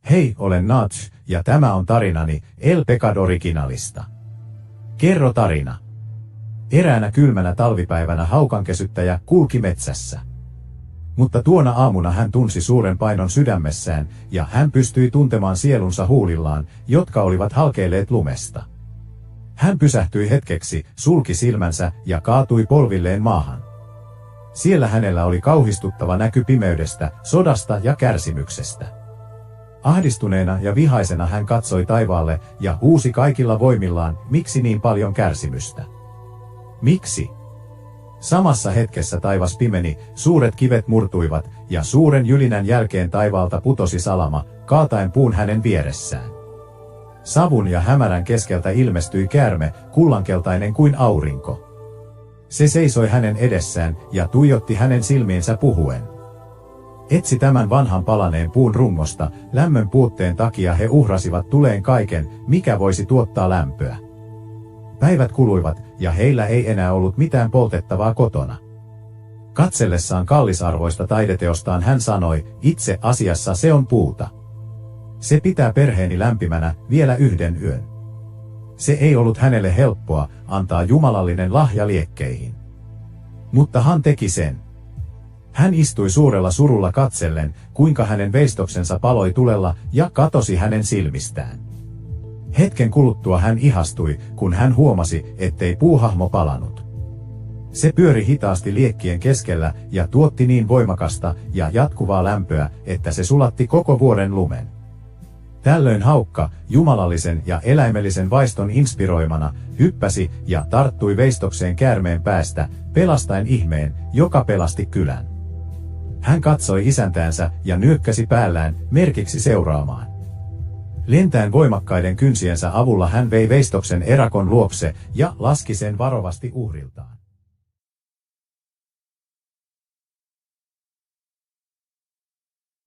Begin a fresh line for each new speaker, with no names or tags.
Hei, olen Nach, ja tämä on tarinani El Pecado Originalista. Kerro tarina. Eräänä kylmänä talvipäivänä haukankesyttäjä kulki metsässä. Mutta tuona aamuna hän tunsi suuren painon sydämessään, ja hän pystyi tuntemaan sielunsa huulillaan, jotka olivat halkeilleet lumesta. Hän pysähtyi hetkeksi, sulki silmänsä ja kaatui polvilleen maahan. Siellä hänellä oli kauhistuttava näky pimeydestä, sodasta ja kärsimyksestä. Ahdistuneena ja vihaisena hän katsoi taivaalle ja huusi kaikilla voimillaan, miksi niin paljon kärsimystä? Miksi? Samassa hetkessä taivas pimeni, suuret kivet murtuivat, ja suuren jylinän jälkeen taivaalta putosi salama, kaataen puun hänen vieressään. Savun ja hämärän keskeltä ilmestyi käärme, kullankeltainen kuin aurinko. Se seisoi hänen edessään ja tuijotti hänen silmiinsä puhuen. Etsi tämän vanhan palaneen puun rungosta, lämmön puutteen takia he uhrasivat tuleen kaiken, mikä voisi tuottaa lämpöä. Päivät kuluivat, ja heillä ei enää ollut mitään poltettavaa kotona. Katsellessaan kallisarvoista taideteostaan hän sanoi, itse asiassa se on puuta. Se pitää perheeni lämpimänä vielä yhden yön. Se ei ollut hänelle helppoa antaa jumalallinen lahja liekkeihin. Mutta hän teki sen. Hän istui suurella surulla katsellen, kuinka hänen veistoksensa paloi tulella ja katosi hänen silmistään. Hetken kuluttua hän ihastui, kun hän huomasi, ettei puuhahmo palanut. Se pyöri hitaasti liekkien keskellä ja tuotti niin voimakasta ja jatkuvaa lämpöä, että se sulatti koko vuoren lumen. Tällöin haukka, jumalallisen ja eläimellisen vaiston inspiroimana, hyppäsi ja tarttui veistokseen käärmeen päästä, pelastaen ihmeen, joka pelasti kylän. Hän katsoi isäntäänsä ja nyökkäsi päällään, merkiksi seuraamaan. Lentäen voimakkaiden kynsiensä avulla hän vei veistoksen erakon luokse ja laski sen varovasti uhrilta.